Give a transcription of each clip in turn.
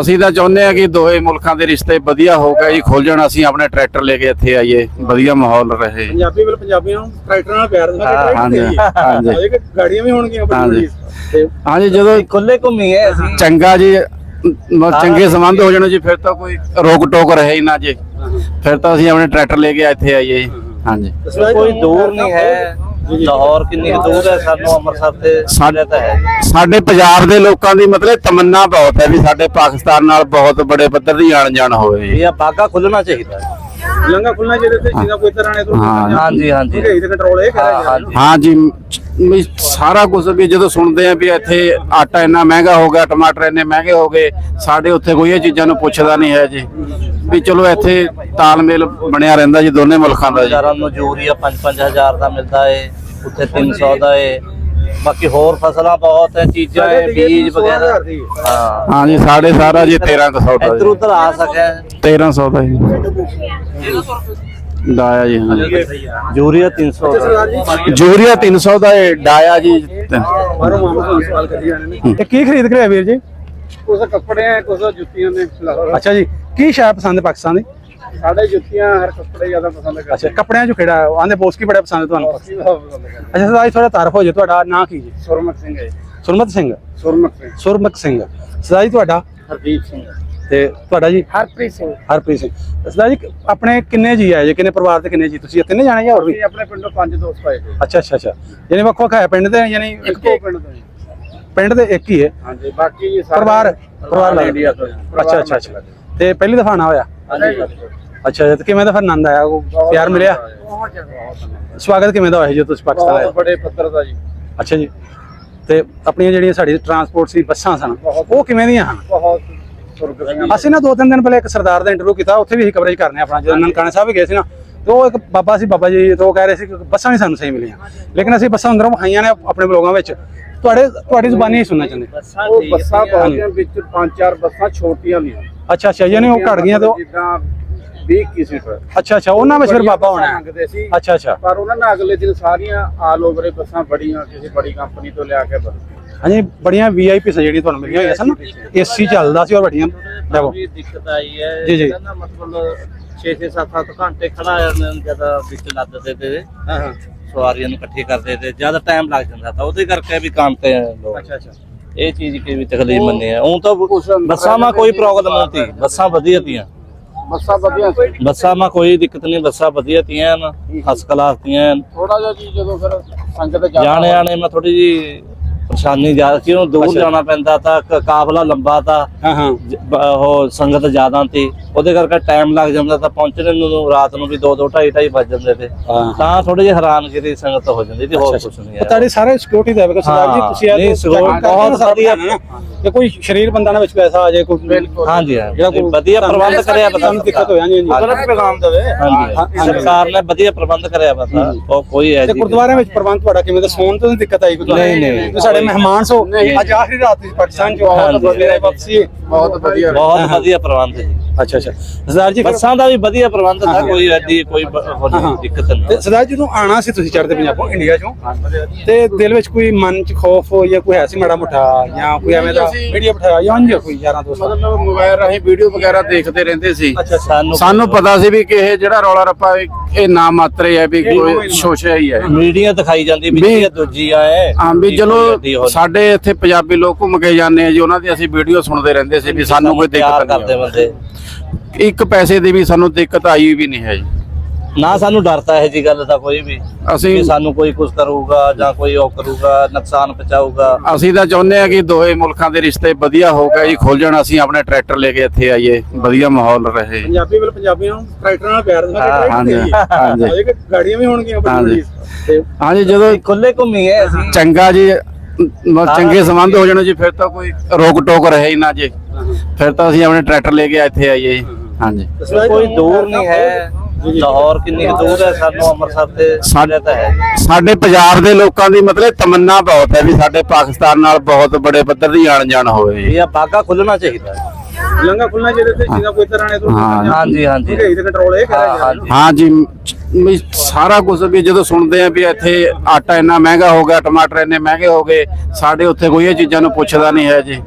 ਅਸੀਂ ਤਾਂ ਚਾਹੁੰਦੇ ਆ ਕਿ ਦੋਵੇਂ ਮੁਲਕਾਂ ਦੇ ਰਿਸ਼ਤੇ ਵਧੀਆ ਹੋ ਕੇ ਜੀ ਖੁੱਲ ਜਾਣ। ਅਸੀਂ ਆਪਣੇ ਟਰੈਕਟਰ ਲੈ ਕੇ ਇੱਥੇ ਆਈਏ, ਵਧੀਆ ਮਾਹੌਲ ਰਹੇ। ਪੰਜਾਬੀ ਵੱਲ ਪੰਜਾਬੀਆਂ ਨੂੰ ਟਰੈਕਟਰਾਂ ਨਾਲ ਪਿਆਰ ਦਿੰਦਾ ਹਾਂਜੀ ਹਾਂਜੀ ਗਾੜੀਆਂ ਵੀ ਹੋਣਗੀਆਂ ਹਾਂਜੀ ਹਾਂਜੀ। ਜਦੋਂ ਖੁੱਲੇ ਘੁੰਮੀਏ ਅਸੀਂ ਚੰਗਾ ਜੀ ਚੰਗੇ ਸੰਬੰਧ ਹੋ ਜਾਣ ਜੀ, ਫਿਰ ਤਾਂ ਕੋਈ ਰੋਕ ਟੋਕ ਰਹੇ ਹੀ ਨਾ ਜੀ। ਫਿਰ ਤਾਂ ਅਸੀਂ ਆਪਣੇ ਟਰੈਕਟਰ ਲੈ ਕੇ ਇੱਥੇ ਆਈਏ ਜੀ। ਹਾਂਜੀ ਕੋਈ ਦੂਰ ਨਹੀਂ ਹੈ, ਲਾਹੌਰ ਕਿੰਨੀ ਦੂਰ ਹੈ ਸਾਨੂੰ ਅੰਮ੍ਰਿਤਸਰ ਤੇ ਸਾਡੇ ਤਾਂ ਹੈ। ਸਾਡੇ ਪੰਜਾਬ ਦੇ ਲੋਕਾਂ ਦੀ ਮਤਲਬ ਤਮੰਨਾ ਬਹੁਤ ਹੈ ਵੀ ਸਾਡੇ ਪਾਕਿਸਤਾਨ ਨਾਲ ਬਹੁਤ ਬੜੇ ਪੱਧਰ ਦੀ ਆਣ ਜਾਣ ਹੋਵੇ। ਇਹ ਬਾਗਾ ਖੁੱਲਣਾ ਚਾਹੀਦਾ, ਲੰਗਾ ਖੁੱਲਣਾ ਜਿਹਦੇ ਤੇ ਜਿਹਦਾ ਕੋਈ ਤਰ੍ਹਾਂ ਨੇ ਤੋਂ ਹਾਂਜੀ ਹਾਂਜੀ ਤੇ ਕੰਟਰੋਲ ਇਹ ਕਰਿਆ ਹਾਂ ਜੀ। ਵੀ ਸਾਰਾ ਕੁਝ ਵੀ ਜਦੋਂ ਸੁਣਦੇ ਆ ਵੀ ਇੱਥੇ ਆਟਾ ਇੰਨਾ ਮਹਿੰਗਾ ਹੋ ਗਿਆ, ਟਮਾਟਰ ਇੰਨੇ ਮਹਿੰਗੇ ਹੋ ਗਏ, ਸਾਡੇ ਉੱਥੇ ਕੋਈ ਇਹ ਚੀਜ਼ਾਂ ਨੂੰ ਪੁੱਛਦਾ ਨਹੀਂ ਹੈ ਜੀ। ਵੀ ਚਲੋ ਇੱਥੇ ਤਾਲਮੇਲ ਬਣਿਆ ਰਹਿੰਦਾ ਜੀ ਦੋਨੇ ਮੁਲਕਾਂ ਦਾ ਜੀ। ਹਜ਼ਾਰਾਂ ਨੂੰ ਯੂਰੀਆ 5-5000 ਦਾ ਮਿਲਦਾ ਏ, ਉੱਥੇ 300 ਦਾ ਏ। ਬਾਕੀ ਹੋਰ ਫਸਲਾਂ ਬਹੁਤ ਹੈ, ਚੀਜ਼ਾਂ ਹੈ, ਬੀਜ ਵਗੈਰਾ। ਹਾਂ ਜੀ ਸਾਡੇ ਸਾਰਾ ਜੀ 1300 ਦਾ ਇੱਧਰ ਉੱਧਰ ਆ ਸਕੇ 1300 ਦਾ ਜੀ ਡਾਇਆ ਜੀ। ਯੂਰੀਆ 300 ਦਾ, ਯੂਰੀਆ 300 ਦਾ ਇਹ ਡਾਇਆ ਜੀ। ਬਾਹਰੋਂ ਮਾਮਾ ਤੋਂ ਸਵਾਲ ਕਰੀ ਜਾਣੇ ਨੇ। ਤੇ ਕੀ ਖਰੀਦ ਕੇ ਲਿਆ ਵੀਰ ਜੀ? ਕੁਝ ਕੱਪੜੇ ਆ, ਕੁਝ ਜੁੱਤੀਆਂ ਨੇ ਲਾਹੌਰ। ਅੱਛਾ ਜੀ, ਕੀ ਸ਼ਾਇ ਪਸੰਦ ਹੈ ਪਾਕਿਸਤਾਨ ਦੀ? ਸਾਡੇ ਜੁੱਤੀਆਂ ਹਰ ਕੱਪੜੇ ਜ਼ਿਆਦਾ ਪਸੰਦ ਕਰਦੇ। ਅੱਛਾ, ਕੱਪੜਿਆਂ ਚੋਂ ਕਿਹੜਾ ਆਂਦੇ ਪੋਸਟ ਕੀ ਬੜਾ ਪਸੰਦ ਤੁਹਾਨੂੰ? ਅਸੀਂ ਬਹੁਤ ਪਸੰਦ ਕਰਦੇ। ਅੱਛਾ ਸਰਦਾਰ ਜੀ, ਥੋੜਾ ਤਾਰਫ ਹੋ ਜੇ, ਤੁਹਾਡਾ ਨਾਂ ਕੀ ਜੀ? ਸੁਰਮੁਖ ਸਿੰਘ ਹੈ। ਸੁਰਮਤ ਸਿੰਘ। ਸੁਰਮੁਖ ਸਿੰਘ। ਸੁਰਮੁਖ ਸਿੰਘ। ਸਰਦਾਰ ਜੀ ਤੁਹਾਡਾ? ਹਰਦੀਪ ਸਿੰਘ। ਤੇ ਤੁਹਾਡਾ ਜੀ? ਹਰਪ੍ਰੀਤ ਸਿੰਘ। ਹਰਪ੍ਰੀਤ ਸਿੰਘ। ਸਰਦਾਰ ਜੀ ਆਪਣੇ ਕਿੰਨੇ ਜੀ ਆਏ ਜੇ? ਕਿੰਨੇ ਪਰਿਵਾਰ ਦੇ ਕਿੰਨੇ ਜੀ ਤੁਸੀਂ? ਤਿੰਨੇ ਜਾਣੇ ਜਾਂ ਹੋਰ ਵੀ? ਅਸੀਂ ਆਪਣੇ ਪਿੰਡੋਂ 5 ਦੋਸਤ ਆਏ ਸੀ। ਅੱਛਾ ਅੱਛਾ ਅੱਛਾ, ਯਾਨੀ ਵੱਖ ਵੱਖ ਹੈ ਪਿੰਡ ਦੇ, ਯਾਨੀ ਇੱਕੋ ਪਿੰਡ ਤੋਂ ਜੀ। ਪਿੰਡ ਦੇ ਇੱਕ ਹੀ ਹੈ? ਹਾਂਜੀ, ਬਾਕੀ ਜੀ ਪਰਿਵਾਰ ਲੱਗ ਇੰਡੀਆ ਤੋਂ। ਅੱਛਾ ਅੱਛਾ ਅੱਛਾ। ਤੇ ਪਹਿਲੀ ਦਫਾ ਆਉਣਾ ਹੋਇਆ? ਹਾਂਜੀ। ਅੱਛਾ, ਤੇ ਕਿਵੇਂ ਦਾ ਫਿਰ ਆਨੰਦ ਆਇਆ? ਉਹ ਪਿਆਰ ਮਿਲਿਆ? ਬਹੁਤ ਜ਼ਿਆਦਾ। ਸਵਾਗਤ ਕਿਵੇਂ ਦਾ ਹੋਇਆ ਜਦੋਂ ਤੁਸੀਂ ਪਾਕਿਸਤਾਨ ਆਏ? ਬਹੁਤ ਬੜੇ ਪੱਧਰ ਦਾ ਜੀ। ਅੱਛਾ ਜੀ। ਤੇ ਆਪਣੀਆਂ ਜਿਹੜੀਆਂ ਸਾਡੀ ਟਰਾਂਸਪੋਰਟ ਸੀ ਬੱਸਾਂ ਸਨ, ਉਹ ਕਿਵੇਂ ਦੀਆਂ ਹਨ? ਬਹੁਤ ਸੁਰਗ ਰਹੀਆਂ। ਅਸੀਂ ਨਾ 2-3 ਦਿਨ ਪਹਿਲੇ ਇੱਕ ਸਰਦਾਰ ਦਾ ਇੰਟਰਵਿਊ ਕੀਤਾ, ਉੱਥੇ ਵੀ ਅਸੀਂ ਕਵਰੇਜ ਕਰਨੇ ਆਪਣਾ। ਜਦੋਂ ਨਨਕਾਣਾ ਸਾਹਿਬ ਵੀ ਗਏ ਸੀ ਨਾ, ਤੇ ਉਹ ਇੱਕ ਬਾਬਾ ਸੀ, ਬਾਬਾ ਜੀ ਤੋਂ ਕਹਿ ਰਹੇ ਸੀ ਕਿ ਬੱਸਾਂ ਨਹੀਂ ਸਾਨੂੰ ਸਹੀ ਮਿਲੀਆਂ, ਲੇਕਿਨ ਅਸੀਂ ਬੱਸਾਂ ਅੰਦਰੋਂ ਵਿਖਾਈਆਂ ਨੇ ਆਪਣੇ ਬਲੋਗਾਂ ਵਿੱਚ। ਤੁਹਾਡੀ ਜ਼ੁਬਾਨੀ ਹੀ ਸੁਣਨਾ ਚਾਹੁੰਦੇ। ਉਹ ਬੱਸਾਂ ਬਹੁਤੀਆਂ ਵਿੱਚ 5-4 ਬੱਸਾਂ ਛੋਟੀਆਂ ਵੀ। ਅੱਛਾ ਅੱਛਾ, ਯਾਨੀ ਉਹ ਘੜ ਗਈਆਂ ਤੇ ਜਿੱਦਾਂ 20 ਸੀਟਰ। ਅੱਛਾ ਅੱਛਾ, ਉਹਨਾਂ ਵਿੱਚ ਫਿਰ ਬਾਬਾ ਹੋਣਾ। ਮੰਗਦੇ ਸੀ। ਅੱਛਾ ਅੱਛਾ, ਪਰ ਉਹਨਾਂ ਨੇ ਅਗਲੇ ਦਿਨ ਸਾਰੀਆਂ ਆਲ ਓਵਰ ਬੱਸਾਂ ਬੜੀਆਂ ਕਿਸੇ ਬੜੀ ਕੰਪਨੀ ਤੋਂ ਲਿਆ ਕੇ ਹਾਂਜੀ, ਬੜੀਆਂ VIP ਜਿਹੜੀਆਂ ਤੁਹਾਨੂੰ ਮਿਲੀਆਂ ਹੋਈਆਂ ਸਨ, AC ਚੱਲਦਾ ਸੀ ਔਰ ਵੱਡੀਆਂ ਲੈਵੋ। ਵੀ ਦਿੱਕਤ ਆਈ ਹੈ ਜੀ ਜੀ। ਨਾ, ਮਤਲਬ 6-7 ਘੰਟੇ ਖੜਾ ਜਦੋਂ ਵਿੱਚ ਲੱਦਦੇ ਤੇ ਸਵਾਰੀਆਂ ਨੂੰ ਇਕੱਠੀ ਕਰਦੇ ਤੇ ਜ਼ਿਆਦਾ ਟਾਈਮ ਲੱਗ ਜਾਂਦਾ ਤਾਂ ਉਹਦੇ ਕਰਕੇ ਵੀ ਕੰਮ ਤੇ ਲੋਕ। ਅੱਛਾ ਅੱਛਾ, ਇਹ ਚੀਜ਼ ਕਿ ਵੀ ਤਕਲੀਫ ਮੰਨੇ ਆ। ਉਹ ਤਾਂ ਬੱਸਾਂ ਮਾ ਕੋਈ ਪ੍ਰੋਬਲਮ ਨਹੀਂ ਤੀ, ਬੱਸਾਂ ਵਧੀਆ ਤੀਆਂ। ਬੱਸਾਂ ਵਧੀਆ ਸੀ। ਬੱਸਾਂ ਮਾ ਕੋਈ ਦਿੱਕਤ ਨਹੀਂ, ਬੱਸਾਂ ਵਧੀਆ ਤੀਆਂ ਨਾ, ਫਸਟ ਕਲਾਸ ਤੀਆਂ। ਥੋੜਾ ਜਿਹਾ ਜੀ ਜਦੋਂ ਫਿਰ ਸੰਗਤ ਜਾਣੇ ਆਣੇ ਮੈਂ ਥੋੜੀ ਜੀ ਪਰੇਸ਼ਾਨੀ ਜ਼ਿਆਦਾ ਸੀ, ਉਹਨੂੰ ਦੂਰ ਜਾਣਾ ਪੈਂਦਾ ਤਾਂ, ਕਾਫਲਾ ਲੰਬਾ ਤਾਂ, ਹਾਂ ਹਾਂ, ਉਹ ਸੰਗਤ ਜ਼ਿਆਦਾ ਸੀ, ਉਹਦੇ ਕਰਕੇ ਟਾਈਮ ਲੱਗ ਜਾਂਦਾ ਤਾਂ ਪਹੁੰਚਣੇ ਨੂੰ ਰਾਤ ਨੂੰ ਵੀ 2-2 2:30 ਵੱਜ ਜਾਂਦੇ ਤੇ। ਤਾਂ ਥੋੜੀ ਜਿਹੀ ਹੈਰਾਨਗਿਰੀ ਸੰਗਤ ਹੋ ਜਾਂਦੀ ਸੀ, ਹੋਰ ਕੁਝ ਨਹੀਂ। ਤੁਹਾਡੇ ਸਾਰੇ ਸਿਕਿਉਰਿਟੀ ਦਾ ਹੈ ਸਰਦਾਰ ਜੀ, ਤੁਸੀਂ ਬਹੁਤ ਵਧੀਆ ਨਾ, ਜੇ ਕੋਈ ਸ਼ਰੀਰ ਬੰਦਾ ਨਾ ਵਿੱਚ ਪੈਸਾ ਆ ਜਾਏ ਕੋਈ। ਹਾਂਜੀ ਹਾਂਜੀ, ਵਧੀਆ ਪ੍ਰਬੰਧ ਕਰਿਆ ਪਤਾ ਦਿੱਕਤ ਹੋ ਜਾਂਦੀ ਹੈ। ਗਲਤ ਪੈਗਾਮ ਦੇਵੇ। ਹਾਂਜੀ, ਸਰਕਾਰ ਨੇ ਵਧੀਆ ਪ੍ਰਬੰਧ ਕਰਿਆ ਪਤਾ, ਉਹ ਕੋਈ ਹੈ ਤੇ ਜੀ। ਗੁਰਦੁਆਰਿਆਂ ਵਿੱਚ ਪ੍ਰਬੰਧ ਤੁਹਾਡਾ ਕਿਵੇਂ ਦਾ? ਸੌਣ ਤੋਂ ਦਿੱਕਤ ਆਈ ਕੋਈ? ਨਹੀਂ। ਸਾਡੇ ਮਹਿਮਾਨ ਸੋ ਅੱਜ ਆਖਰੀ ਰਾਤ ਤੁਸੀਂ ਪਾਕਿਸਤਾਨ ਚ ਵਾਪਸੀ। ਬਹੁਤ ਵਧੀਆ। ਬਹੁਤ ਵਧੀਆ ਪ੍ਰਬੰਧ ਜੀ। ਅੱਛਾ ਅੱਛਾ ਸਰਦਾਰ ਜੀ, ਬੱਸਾਂ ਦਾ ਵੀ ਵਧੀਆ ਪ੍ਰਬੰਧ था, ਕੋਈ ਐਡੀ ਕੋਈ ਦਿੱਕਤ ਤੇ ਨਹੀਂ। ਸਰਦਾਰ ਜੀ, ਜਦੋਂ ਆਣਾ ਸੀ ਤੁਸੀਂ ਚੜ੍ਹਦੇ ਪੰਜਾਬੋਂ ਇੰਡੀਆ ਚੋਂ, ਤੇ ਦਿਲ ਵਿੱਚ ਕੋਈ ਮਨ ਚ ਖੌਫ ਜਾਂ ਕੋਈ ਹੈ ਸੀ ਮਾੜਾ ਮੋਟਾ, ਜਾਂ ਕੋਈ ਐਵੇਂ ਦਾ ਵੀਡੀਓ ਬਿਠਾਇਆ ਜਾਂ ਉਂਝ ਕੋਈ ਯਾਰਾਂ ਦੋਸਤਾਂ? ਮਤਲਬ ਮੋਬਾਈਲ ਰਾਹੀਂ ਵੀਡੀਓ ਵਗੈਰਾ ਦੇਖਦੇ ਰਹਿੰਦੇ ਸੀ। ਅੱਛਾ, ਸਾਨੂੰ ਪਤਾ ਸੀ ਵੀ ਕਿ ਇਹ ਜਿਹੜਾ ਰੌਲਾ ਰੱਪਾ ਇਹ ਨਾ ਮਾਤਰੇ ਹੈ, ਵੀ ਕੋਈ ਸ਼ੋਸ਼ਾ ਹੀ ਹੈ। ਮੀਡੀਆ ਦਿਖਾਈ ਜਾਂਦੀ ਵੀ ਦੂਜੀ ਆਏ। ਹਾਂ ਵੀ ਚਲੋ ਸਾਡੇ ਇੱਥੇ ਪੰਜਾਬੀ ਲੋਕ ਘੁੰਮ ਕੇ ਜਾਂਦੇ ਆ ਜੀ, ਉਹਨਾਂ ਦੀ ਅਸੀਂ ਵੀਡੀਓ ਸੁਣਦੇ ਰਹਿੰਦੇ ਸੀ ਵੀ ਸਾਨੂੰ ਕੋਈ ਦਿੱਕਤ ਕਰਦੇ ਬੰਦੇ। ਇੱਕ ਪੈਸੇ ਦੀ ਵੀ ਸਾਨੂੰ ਦਿੱਕਤ ਆਈ ਵੀ ਨਹੀਂ ਹੈ ਜੀ। ਨਾ ਸਾਨੂੰ ਡਰਤਾ ਇਹ ਜੀ ਗੱਲ ਦਾ ਕੋਈ ਵੀ, ਅਸੀਂ ਸਾਨੂੰ ਕੋਈ ਕੁਝ ਕਰੂਗਾ ਜਾਂ ਕੋਈ ਉਹ ਕਰੂਗਾ, ਨੁਕਸਾਨ ਪਹੁੰਚਾਊਗਾ। ਅਸੀਂ ਤਾਂ ਚਾਹੁੰਦੇ ਆ ਕਿ ਦੋਵੇਂ ਮੁਲਕਾਂ ਦੇ ਰਿਸ਼ਤੇ ਵਧੀਆ ਹੋ ਕੇ ਜੀ ਖੁੱਲ ਜਾਣ। ਅਸੀਂ ਆਪਣੇ ਟਰੈਕਟਰ ਲੈ ਕੇ ਇੱਥੇ ਆਈਏ, ਵਧੀਆ ਮਾਹੌਲ ਰਹੇ। ਪੰਜਾਬੀ ਵੱਲ ਪੰਜਾਬੀਆਂ ਨੂੰ ਟਰੈਕਟਰਾਂ ਨਾਲ ਪਿਆਰ ਦਿੰਦਾ ਹਾਂਜੀ ਹਾਂਜੀ ਗਾੜੀਆਂ ਵੀ ਹੋਣਗੀਆਂ ਹਾਂਜੀ ਹਾਂਜੀ। ਜਦੋਂ ਖੁੱਲੇ ਘੁੰਮੀਏ ਅਸੀਂ ਚੰਗਾ ਜੀ ਚੰਗੇ ਸੰਬੰਧ ਹੋ ਜਾਣ ਜੀ, ਫਿਰ ਤਾਂ ਕੋਈ ਰੋਕ ਟੋਕ ਰਹੇ ਹੀ ਨਾ ਜੀ। ਫਿਰ ਤਾਂ ਅਸੀਂ ਆਪਣੇ ਟਰੈਕਟਰ ਲੈ ਕੇ ਇੱਥੇ ਆਈਏ ਜੀ। ਹਾਂਜੀ ਕੋਈ ਦੂਰ ਨਹੀਂ ਹੈ, ਲਾਹੌਰ ਕਿੰਨੀ ਦੂਰ ਹੈ ਸਾਨੂੰ ਅੰਮ੍ਰਿਤਸਰ ਤੇ ਸਾਡੇ ਤਾਂ ਹੈ। ਸਾਡੇ ਪੰਜਾਬ ਦੇ ਲੋਕਾਂ ਦੀ ਮਤਲਬ ਤਮੰਨਾ ਬਹੁਤ ਹੈ ਵੀ ਸਾਡੇ ਪਾਕਿਸਤਾਨ ਨਾਲ ਬਹੁਤ ਬੜੇ ਪੱਧਰ ਦੀ ਆਣ ਜਾਣ ਹੋਵੇ। ਇਹ ਬਾਗਾ ਖੁੱਲਣਾ ਚਾਹੀਦਾ, ਲੰਗਾ ਖੁੱਲਣਾ ਜਿਹਦੇ ਤੇ ਜਿਹਦਾ ਕੋਈ ਤਰ੍ਹਾਂ ਨੇ ਤੋਂ ਹਾਂਜੀ ਹਾਂਜੀ ਕੰਟਰੋਲ ਇਹ ਕਰਿਆ। ਹਾਂ ਜੀ। ਵੀ ਸਾਰਾ ਕੁਝ ਵੀ ਜਦੋਂ ਸੁਣਦੇ ਆ ਵੀ ਇੱਥੇ ਆਟਾ ਇੰਨਾ ਮਹਿੰਗਾ ਹੋ ਗਿਆ, ਟਮਾਟਰ ਇੰਨੇ ਮਹਿੰਗੇ ਹੋ ਗਏ, ਸਾਡੇ ਉੱਥੇ ਕੋਈ ਇਹ ਚੀਜ਼ਾਂ ਨੂੰ ਪੁੱਛਦਾ ਨਹੀਂ ਹੈ ਜੀ।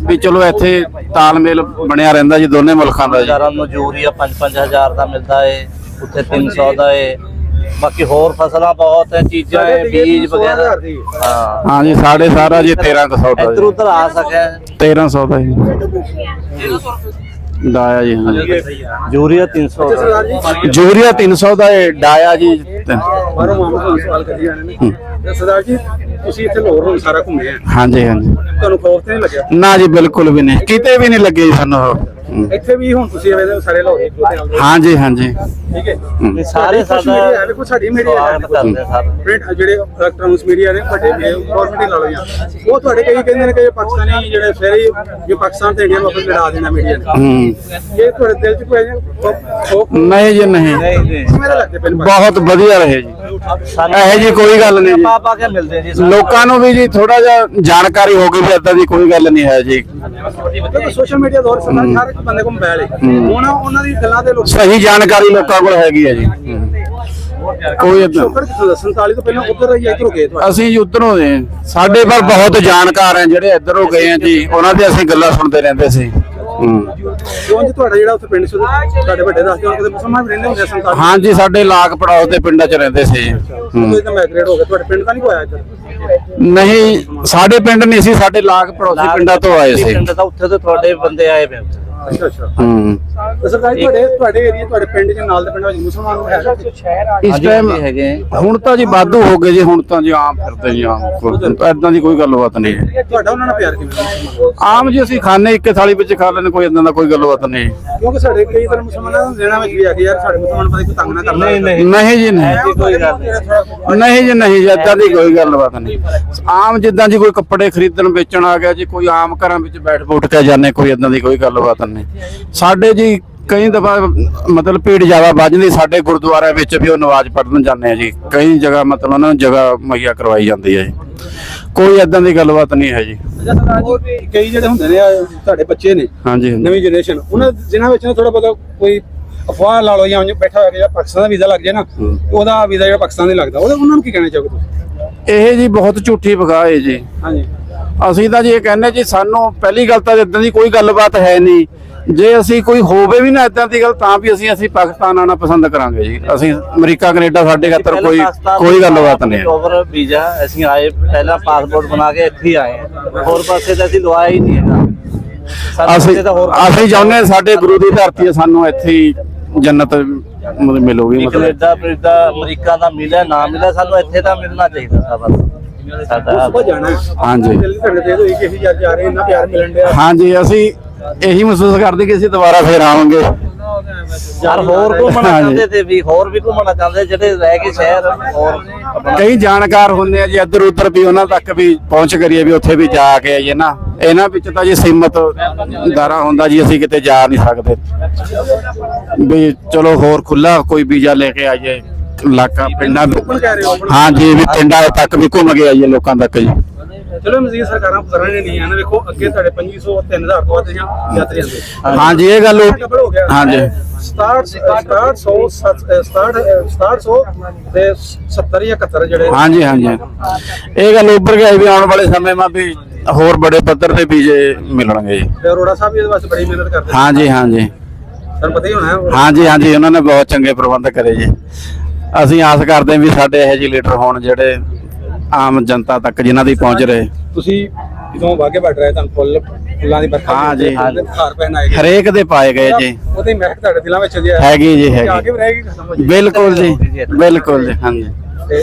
ਵੀ ਚਲੋ ਇੱਥੇ ਤਾਲਮੇਲ ਬਣਿਆ ਰਹਿੰਦਾ ਜੀ ਦੋਨੇ ਮੁਲਕਾਂ ਦਾ ਜੀ। ਹਜ਼ਾਰਾਂ ਨੂੰ ਯੂਰੀਆ 5-5000 ਦਾ ਮਿਲਦਾ ਏ, ਉੱਥੇ 300 ਦਾ ਏ। ਬਾਕੀ ਹੋਰ ਫਸਲਾਂ ਬਹੁਤ ਹੈ, ਚੀਜ਼ਾਂ ਹੈ, ਬੀਜ ਵਗੈਰਾ। ਹਾਂ ਹਾਂ ਜੀ, ਸਾਡੇ ਸਾਰਾ ਜੀ 1300 ਦਾ ਇੱਧਰ ਜੀ। ਉੱਧਰ ਆ ਸਕਿਆ 1300 ਦਾ ਜੀ ਡਾਇਆ ਜੀ। ਹਾਂ ਜੀ, ਯੂਰੀਆ 300 ਦਾ। ਯੂਰੀਆ 300 ਦਾ ਇਹ ਡਾਇਆ ਜੀ। ਬਾਹਰੋਂ ਮਾਮਲਾ ਤੁਹਾਨੂੰ ਸਵਾਲ ਕਰੀ ਜਾਣੇ ਨੇ ਤੇ ਸਰਦਾਰ ਜੀ ਤੁਸੀਂ ਇੱਥੇ ਲਾਹੌਰ ਨੂੰ ਸਾਰਾ ਘੁੰਮੇ ਆ, ਹਾਂਜੀ ਹਾਂਜੀ। ਤੁਹਾਨੂੰ ਖੌਫ ਤੇ ਨਹੀਂ ਲੱਗਿਆ? ਨਾ ਜੀ, ਬਿਲਕੁਲ ਵੀ ਨਹੀਂ, ਕਿਤੇ ਵੀ ਨਹੀਂ ਲੱਗੇ ਜੀ ਸਾਨੂੰ ਉਹ। ਇੱਥੇ ਵੀ ਹੁਣ ਤੁਸੀਂ ਐਵੇਂ ਦੇ ਸਾਰੇ ਲਾਹੌਰੀ ਖਲੋਤੇ ਆਉਂਦੇ ਹਾਂਜੀ ਹਾਂਜੀ। ਠੀਕ ਹੈ। ਇਹ ਸਾਰੇ ਸਾਡਾ ਦੇਖੋ ਸਾਡੀ ਮੀਡੀਆ ਸਵਾਗਤ ਕਰਦੇ ਆ ਸਾਰੇ। ਪ੍ਰਿੰਟ ਜਿਹੜੇ ਇਲੈਕਟ੍ਰੋਨਿਕਸ ਮੀਡੀਆ ਨੇ ਵੱਡੇ ਗਵਰਨਮੈਂਟ ਲਾ ਲਈਆਂ, ਉਹ ਤੁਹਾਡੇ ਕਈ ਕਹਿੰਦੇ ਨੇ ਕਿ ਪਾਕਿਸਤਾਨੀ ਜਿਹੜੇ ਫੇਰੀ ਜੋ ਪਾਕਿਸਤਾਨ ਤੇ ਇੰਡੀਆ ਨੂੰ ਆਪਸ ਲੜਾ ਦੇਣਾ ਮੀਡੀਆ ਨੇ, ਇਹ ਤੁਹਾਡੇ ਦਿਲ 'ਚ ਕੋਈ ਖੌਫ ਨਹੀਂ ਜੀ ਨਹੀਂ, ਕਿਵੇਂ ਦਾ ਲੱਗਦਾ ਪਹਿਲਾਂ? ਬਹੁਤ ਵਧੀਆ ਰਹੇ ਜੀ। ਇਹੋ ਜੀ ਕੋਈ ਗੱਲ ਨਹੀਂ ਜੀ। ਪਾ ਕੇ ਮਿਲਦੇ ਜੀ ਲੋਕਾਂ ਨੂੰ ਵੀ ਜੀ ਥੋੜਾ ਜਿਹਾ ਜਾਣਕਾਰੀ ਹੋ ਗਈ ਵੀ ਏਦਾਂ ਦੀ ਕੋਈ ਗੱਲ ਨਹੀਂ ਹੈ ਜੀ। ਕਿਉਂਕਿ ਸੋਸ਼ਲ ਮੀਡੀਆ ਦੌਰ ਸਰਦਾਰ ਹਰ ਇੱਕ ਬੰਦੇ ਕੋਲ ਮੋਬਾਈਲ ਹੈ, ਹੁਣ ਉਹਨਾਂ ਦੀ ਗੱਲਾਂ ਦੇ ਲੋਕ ਸਹੀ ਜਾਣਕਾਰੀ ਲੋਕਾਂ ਕੋਲ ਹੈਗੀ ਹੈ ਜੀ। ਕੋਈ ਏਦਾਂ ਸ਼ੁਕਰ 47 ਤੋਂ ਪਹਿਲਾਂ ਉੱਧਰ ਹੀ ਇੱਧਰੋਂ ਗਏ ਤੁਹਾਡੇ। ਅਸੀਂ ਜੀ ਉੱਧਰੋਂ ਦੇ, ਸਾਡੇ ਪਰ ਬਹੁਤ ਜਾਣਕਾਰ ਹੈ ਜਿਹੜੇ ਇੱਧਰੋਂ ਗਏ ਆ ਜੀ, ਉਹਨਾਂ ਦੀ ਅਸੀਂ ਗੱਲਾਂ ਸੁਣਦੇ ਰਹਿੰਦੇ ਸੀ। ਕਿਉਂ ਜੀ ਤੁਹਾਡਾ ਜਿਹੜਾ ਉੱਥੇ ਪਿੰਡ ਸੀ ਤੁਹਾਡੇ ਵੱਡੇ ਦੱਸਦੇ ਹੋ ਕਿ ਮੁਸਲਮਾਨ ਵੀ ਰਹਿੰਦੇ ਹੁੰਦੇ ਸਨ? ਹਾਂ ਜੀ, ਸਾਡੇ ਲਾਗ ਪੜਾਓ ਦੇ ਪਿੰਡਾਂ 'ਚ ਰਹਿੰਦੇ ਸੀ। ਕੋਈ ਤਾਂ ਮਾਈਗ੍ਰੇਟ ਹੋ ਗਿਆ, ਤੁਹਾਡੇ ਪਿੰਡ ਤਾਂ ਨਹੀਂ ਕੋਈ ਆਇਆ ਇੱਧਰ? ਨਹੀਂ, ਸਾਡੇ ਪਿੰਡ ਨਹੀਂ ਸੀ, ਸਾਡੇ ਲਾਗ ਪੜੋਸੀ ਪਿੰਡਾਂ ਤੋਂ ਆਏ ਸੀ। ਪਿੰਡ ਤਾਂ ਉੱਥੇ ਤੋਂ ਤੁਹਾਡੇ ਬੰਦੇ ਆਏ ਪਏ ਉੱਥੇ। ਅੱਛਾ ਅੱਛਾ। ਹੂੰ। ਤੇ ਸਰਦਾਰ ਜੀ ਤੁਹਾਡੇ ਏਰੀਆ ਤੁਹਾਡੇ ਪਿੰਡ ਦੇ ਨਾਲ ਦੇ ਪਿੰਡ ਵਿੱਚ ਮੁਸਲਮਾਨ ਹੈਗਾ? ਇਸ ਟਾਈਮ ਹੈਗੇ ਹੁਣ ਤਾਂ ਜੀ ਵਾਧੂ ਹੋ ਗਏ ਜੀ, ਹੁਣ ਤਾਂ ਜੀ ਆਮ ਫਿਰਦੇ ਜੀ, ਆਮ ਏਦਾਂ ਦੀ ਕੋਈ ਗੱਲਬਾਤ ਨਹੀਂ ਹੈ। ਤੁਹਾਡਾ ਉਹਨਾਂ ਨਾਲ ਪਿਆਰ ਕਿਵੇਂ? ਆਮ ਜੀ ਅਸੀਂ ਖਾਣੇ ਇੱਕ ਥਾਲੀ ਵਿੱਚ ਖਾ ਲੈਂਦੇ, ਕੋਈ ਏਦਾਂ ਦਾ ਕੋਈ ਗੱਲਬਾਤ ਨਹੀਂ। ਕਿਉਂਕਿ ਸਾਡੇ ਕਈ ਤਰ੍ਹਾਂ ਮੁਸਲਮਾਨਾਂ ਨੂੰ ਦੇਣਾ ਵਿੱਚ ਵੀ ਆ ਕਿ ਯਾਰ ਸਾਡੇ ਮੁਸਲਮਾਨ ਪਤਾ ਕੋਈ ਤੰਗ ਨਾ ਕਰਨਾ। ਨਹੀਂ ਨਹੀਂ ਨਹੀਂ ਜੀ ਨਹੀਂ, ਕੋਈ ਗੱਲ ਨਹੀਂ। ਨਹੀਂ ਜੀ ਨਹੀਂ, ਏਦਾਂ ਦੀ ਕੋਈ ਗੱਲਬਾਤ ਨਹੀਂ। ਆਮ ਜਿੱਦਾਂ ਜੀ ਕੋਈ ਕੱਪੜੇ ਖਰੀਦਣ ਵੇਚਣ ਆ ਗਿਆ ਜੀ, ਕੋਈ ਆਮ ਘਰਾਂ ਵਿੱਚ ਬੈਠ ਬੂਠ ਕੇ ਜਾਂਦੇ, ਕੋਈ ਏਦਾਂ ਦੀ ਕੋਈ ਗੱਲਬਾਤ ਨਹੀਂ। ਸਾਡੇ ਜੀ ਕਈ ਦਫਾ ਮਤਲਬ ਭੀੜ ਜ਼ਿਆਦਾ ਵੱਜ ਜਾਂਦੀ, ਸਾਡੇ ਗੁਰਦੁਆਰੇ ਵਿੱਚ ਵੀ ਉਹ ਨਮਾਜ਼ ਪੜ੍ਹਨ ਜਾਂਦੇ ਆ ਜੀ। ਕਈ ਜਗ੍ਹਾ ਮਤਲਬ ਉਹਨਾਂ ਨੂੰ ਜਗ੍ਹਾ ਮੁਹੱਈਆ ਕਰਵਾਈ ਜਾਂਦੀ ਹੈ ਜੀ, ਕੋਈ ਏਦਾਂ ਦੀ ਗੱਲਬਾਤ ਨਹੀਂ ਹੈ ਜੀ। ਕਈ ਜਿਹੜੇ ਹੁੰਦੇ ਨੇ ਤੁਹਾਡੇ ਬੱਚੇ ਨੇ ਹਾਂਜੀ ਨਵੀਂ ਜਨਰੇਸ਼ਨ, ਉਹਨਾਂ ਜਿਨ੍ਹਾਂ ਵਿੱਚ ਨਾ ਥੋੜਾ ਬਹੁਤਾ ਕੋਈ ਅਫਵਾਹ ਲਾ ਲਓ ਜਾਂ ਬੈਠਾ ਹੋਇਆ ਕਿ ਜਿਹੜਾ ਪਾਕਿਸਤਾਨ ਦਾ ਵੀਜ਼ਾ ਲੱਗ ਜਾਏ ਨਾ, ਉਹਦਾ ਵੀਜ਼ਾ ਜਿਹੜਾ ਪਾਕਿਸਤਾਨ ਦੇ ਲੱਗਦਾ, ਉਹਨਾਂ ਨੂੰ ਕੀ ਕਹਿਣਾ ਚਾਹੋਗੇ ਤੁਸੀਂ? ਇਹ ਜੀ ਬਹੁਤ ਝੂਠੀ ਵਗਾ ਹੈ ਜੀ। ਹਾਂਜੀ। ਅਸੀਂ ਤਾਂ ਜੀ ਇਹ ਕਹਿੰਦੇ ਜੀ, ਸਾਨੂੰ ਪਹਿਲੀ ਗੱਲ ਤਾਂ ਇਦਾਂ ਦੀ ਕੋਈ ਗੱਲਬਾਤ ਹੈ ਨਹੀਂ। ਜੇ ਅਸੀਂ ਕੋਈ ਹੋਵੇ ਵੀ ਨਾ ਇਦਾਂ ਦੀ ਗੱਲ, ਤਾਂ ਵੀ ਅਸੀਂ ਪਾਕਿਸਤਾਨ ਆਉਣਾ ਪਸੰਦ ਕਰਾਂਗੇ ਜੀ। ਅਸੀਂ ਅਮਰੀਕਾ ਕੈਨੇਡਾ ਸਾਡੇ ਖਾਤਰ ਕੋਈ ਗੱਲਬਾਤ ਨਹੀਂ ਹੈ। ਓਵਰ ਵੀਜ਼ਾ ਅਸੀਂ ਆਏ, ਪਹਿਲਾਂ ਪਾਸਪੋਰਟ ਬਣਾ ਕੇ ਇੱਥੇ ਹੀ ਆਏ, ਹੋਰ ਪਾਸੇ ਤਾਂ ਅਸੀਂ ਲਵਾਇਆ ਹੀ ਨਹੀਂ ਹੈਗਾ। ਅਸੀਂ ਚਾਹੁੰਦੇ ਹਾਂ ਸਾਡੇ ਗੁਰੂ ਦੀ ਧਰਤੀ ਹੈ, ਸਾਨੂੰ ਇੱਥੇ ਹੀ ਜੰਨਤ ਮਿਲੂਗੀ। ਮਤਲਬ ਕੈਨੇਡਾ ਅਮਰੀਕਾ ਦਾ ਮਿਲਿਆ ਨਾ ਮਿਲਿਆ, ਸਾਨੂੰ ਇੱਥੇ ਤਾਂ ਮਿਲਣਾ ਚਾਹੀਦਾ ਸੀ ਬਸ ਸਾਡਾ। ਉਹ ਜਾਣਾ ਹਾਂਜੀ ਤੁਹਾਡੇ ਤੇ ਹੋਈ ਕਿ ਅਸੀਂ ਜਾ ਰਹੇ ਇੰਨਾ ਪਿਆਰ ਮਿਲਣ ਡਿਆ। ਹਾਂਜੀ, ਅਸੀਂ ਇਹੀ ਮਹਿਸੂਸ ਕਰਦੇ ਕਿ ਅਸੀਂ ਦੁਬਾਰਾ ਫੇਰ ਆਵਾਂਗੇ। ਯਾਰ ਹੋਰ ਘੁੰਮਣਾ ਚਾਹੁੰਦੇ ਤੇ ਵੀ ਹੋਰ ਵੀ ਘੁੰਮਣਾ ਚਾਹੁੰਦੇ, ਜਿਹੜੇ ਰਹਿ ਗਏ ਸ਼ਹਿਰ ਹੋਰ ਕਈ ਜਾਣਕਾਰ ਹੁੰਦੇ ਆ ਜੀ, ਇੱਧਰ ਉੱਧਰ ਵੀ ਉਹਨਾਂ ਤੱਕ ਵੀ ਪਹੁੰਚ ਕਰੀਏ, ਵੀ ਉੱਥੇ ਵੀ ਜਾ ਕੇ ਆਈਏ ਨਾ। ਇਹਨਾਂ ਵਿੱਚ ਤਾਂ ਜੀ ਸੀਮਤ ਦਾਰਾ ਹੁੰਦਾ ਜੀ, ਅਸੀਂ ਕਿਤੇ ਜਾ ਨਹੀਂ ਸਕਦੇ ਵੀ ਚਲੋ ਹੋਰ ਖੁੱਲਾ ਕੋਈ ਵੀਜ਼ਾ ਲੈ ਕੇ ਆਈਏ ਇਲਾਕਾ ਪਿੰਡਾਂ। ਹਾਂ ਜੀ, ਵੀ ਪਿੰਡਾਂ ਤੱਕ ਵੀ ਘੁੰਮ ਕੇ ਆਈਏ ਲੋਕਾਂ ਤੱਕ ਜੀ। ਚਲੋ ਮਜ਼ੀਦ ਸਰਕਾਰਾਂ ਕਰਨਗੇ ਨਹੀਂ ਆ ਨਾ, ਵੇਖੋ ਅੱਗੇ ਤੁਹਾਡੇ 2500 3000 ਤੋਂ ਵੱਧ ਜਾਂ ਯਾਤਰੀ ਆਉਂਦੇ। ਹਾਂ ਜੀ, ਇਹ ਗੱਲ ਡਬਲ ਹੋ ਗਿਆ। ਹਾਂ ਜੀ, 6700 ਤੇ 70 ਜਾਂ 71 ਜਿਹੜੇ। ਹਾਂ ਜੀ, ਹਾਂ ਜੀ, ਇਹ ਗੱਲ ਉੱਭਰ ਕੇ ਆਈ ਵੀ ਆਉਣ ਵਾਲੇ ਸਮੇਂ ਮਾ ਵੀ ਹੋਰ ਬੜੇ ਪੱਧਰ ਤੇ ਵੀਜ਼ੇ ਮਿਲਣਗੇ ਜੀ। ਤੇ ਅਰੋੜਾ ਸਾਹਿਬ ਵੀ ਇਹਦੇ ਵਾਸਤੇ ਬੜੀ ਮਿਹਨਤ ਕਰਦੇ। ਹਾਂ ਜੀ, ਹਾਂ ਜੀ, ਤੁਹਾਨੂੰ ਪਤਾ ਹੀ ਹੋਣਾ ਹੈ। ਹਾਂ ਜੀ, ਹਾਂ ਜੀ, ਉਹਨਾਂ ਨੇ ਬਹੁਤ ਚੰਗੇ ਪ੍ਰਬੰਧ ਕਰੇ ਜੀ। ਅਸੀਂ ਆਸ ਕਰਦੇ ਹਾਂ ਵੀ ਸਾਡੇ ਇਹੋ ਜਿਹੇ ਲੀਡਰ ਹੋਣ ਜਿਹੜੇ ਆਮ ਜਨਤਾ ਤੱਕ ਜਿਨ੍ਹਾਂ ਦੀ ਪਹੁੰਚ ਰਹੇ। ਤੁਸੀਂ ਜਦੋਂ ਵਾਗੇ ਵੱਢ ਰਹੇ ਤੁਹਾਨੂੰ ਫੁੱਲਾਂ ਦੀ ਵਰਖਾ ਹਾਂ ਜੀ, ਹਾਰ ਪਹਿਨਾਏ ਗਏ, ਹਰੇਕ ਦੇ ਪਾਏ ਗਏ ਜੀ। ਉਹਦੇ ਮਹਿਕ ਤੁਹਾਡੇ ਦਿਲਾਂ ਵਿੱਚ ਜੀ ਹੈਗੀ ਜੀ, ਆ ਹੈਗੀ, ਕੇ ਰਹੇਗੀ ਖਤਮ ਹੋ ਜੀ। ਬਿਲਕੁਲ ਜੀ, ਬਿਲਕੁਲ ਜੀ। ਹਾਂ ਜੀ, ਤੇ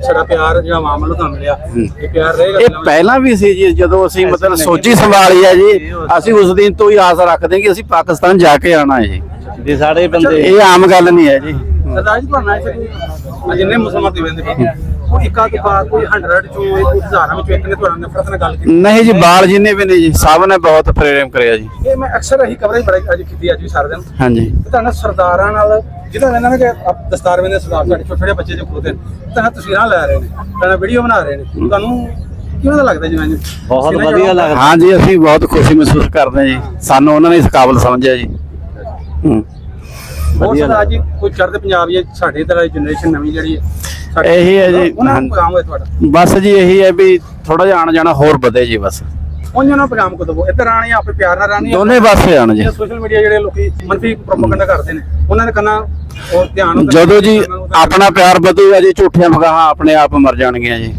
ਸਾਡਾ ਪਿਆਰ ਜਿਹੜਾ ਮਾਮਲਾ ਨੂੰ ਤੁਹਾਨੂੰ ਮਿਲਿਆ, ਇਹ ਪਿਆਰ ਰਹੇਗਾ ਇਹ ਦਿਲਾਂ ਵਿੱਚ। ਪਹਿਲਾਂ ਵੀ ਸੀ ਜੀ, ਜਦੋਂ ਅਸੀਂ ਮਤਲਬ ਸੋਚੀ ਸੰਭਾਲੀ ਹੈ ਜੀ, ਅਸੀਂ ਉਸ ਦਿਨ ਤੋਂ ਹੀ ਆਸ ਰੱਖਦੇ ਕਿ ਅਸੀਂ ਪਾਕਿਸਤਾਨ ਜਾ ਕੇ ਆਣਾ ਹੈ ਜੀ। ਜੀ ਸਾਡੇ ਬੰਦੇ ਇਹ ਆਮ ਗੱਲ ਨਹੀਂ ਹੈ ਜੀ। ਸਰਦਾਰ ਜੀ ਤੁਹਾਨੂੰ ਇੱਥੇ ਜਿੰਨੇ ਮੁਸਲਮਾਨ ਦੀ ਬੰਦੇ ਪਏ ਉਹ ਇੱਕਾ ਦੁਕਾ ਕੋਈ 100 ਚੋਂ ਕੋਈ ਹਜ਼ਾਰਾਂ ਵਿੱਚੋਂ ਇੱਕ ਨੇ ਤੁਹਾਡਾ ਨਫ਼ਰਤ ਨਾਲ ਗੱਲ ਕੀਤੀ? ਨਹੀਂ ਜੀ, ਬਾਲ ਜਿੰਨੇ ਵੀ ਨੇ ਜੀ, ਸਭ ਨੇ ਬਹੁਤ ਪ੍ਰੇਮ ਕਰਿਆ ਜੀ। ਇਹ ਮੈਂ ਅਕਸਰ ਇਹੀ ਕਵਰੇਜ ਬੜੀ ਅੱਜ ਕੀਤੀ ਅੱਜ ਵੀ ਸਾਰਾ ਦਿਨ। ਹਾਂਜੀ, ਤੇ ਤੁਹਾਨੂੰ ਸਰਦਾਰਾਂ ਨਾਲ ਜਿਹਦਾ ਇਹਨਾਂ ਨੇ ਕਿ ਦਸਤਾਰ ਬੰਦੇ ਸਰਦਾਰ ਸਾਡੇ ਛੋਟੇ ਛੋਟੇ ਬੱਚੇ ਦੇ ਖੋਦੇ ਤੁਹਾਨੂੰ ਤਸਵੀਰਾਂ ਲੈ ਰਹੇ ਨੇ, ਤੁਹਾਨੂੰ ਵੀਡੀਓ ਬਣਾ ਰਹੇ ਨੇ, ਤੁਹਾਨੂੰ ਕਿਵੇਂ ਦਾ ਲੱਗਦਾ ਜਿਵੇਂ ਬਹੁਤ ਵਧੀਆ ਲੱਗਦਾ। ਹਾਂ ਜੀ, ਅਸੀਂ ਬਹੁਤ ਖੁਸ਼ੀ ਮਹਿਸੂਸ ਕਰਦੇ ਹਾਂ ਜੀ, ਸਾਨੂੰ ਉਹਨਾਂ ਨੇ ਇਸ ਕਾਬਲ ਸਮਝਿਆ ਜੀ। ਹੋਰ ਵਧੀਆ ਸਰਦਾਰ ਜੀ ਕੋਈ ਚੜ੍ਹਦੇ ਪੰਜਾਬ ਜਾਂ ਸਾਡੇ ਤਰ੍ਹਾਂ ਜਨਰੇਸ਼ਨ ਨਵੀਂ ਜਿਹੜੀ ਹੈ ਇਹੀ ਹੈ ਜੀ। ਉਹਨਾਂ ਨੂੰ ਪੈਗਾਮ ਹੋਏ ਤੁਹਾਡਾ ਬਸ ਜੀ ਇਹੀ ਹੈ ਵੀ ਥੋੜਾ ਜਿਹਾ ਆਣ ਜਾਣਾ ਹੋਰ ਵਧੇ ਜੀ ਬਸ ਉਹਨਾਂ ਨੂੰ ਪੈਗਾਮ ਕੋ ਦਵੋ ਇੱਧਰ ਆਣੀ ਆਪੇ ਪਿਆਰ ਨਾਲ ਰਹਿਣੀ ਦੋਨੇ ਪਾਸੇ ਆਣ ਜੀ। ਸੋਸ਼ਲ ਮੀਡੀਆ ਜਿਹੜੇ ਲੋਕੀ ਮੰਤਰੀ ਪ੍ਰੋਪਗੈਂਡਾ ਕਰਦੇ ਨੇ ਉਹਨਾਂ ਨੇ ਕਰਨਾ ਉਹ ਧਿਆਨ ਜਦੋਂ ਜੀ ਆਪਣਾ ਪਿਆਰ ਵਧੂਗਾ ਜੀ ਝੂਠੀਆਂ ਮਗਾਹਾਂ ਆਪਣੇ ਆਪ ਮਰ ਜਾਣਗੀਆਂ ਜੀ।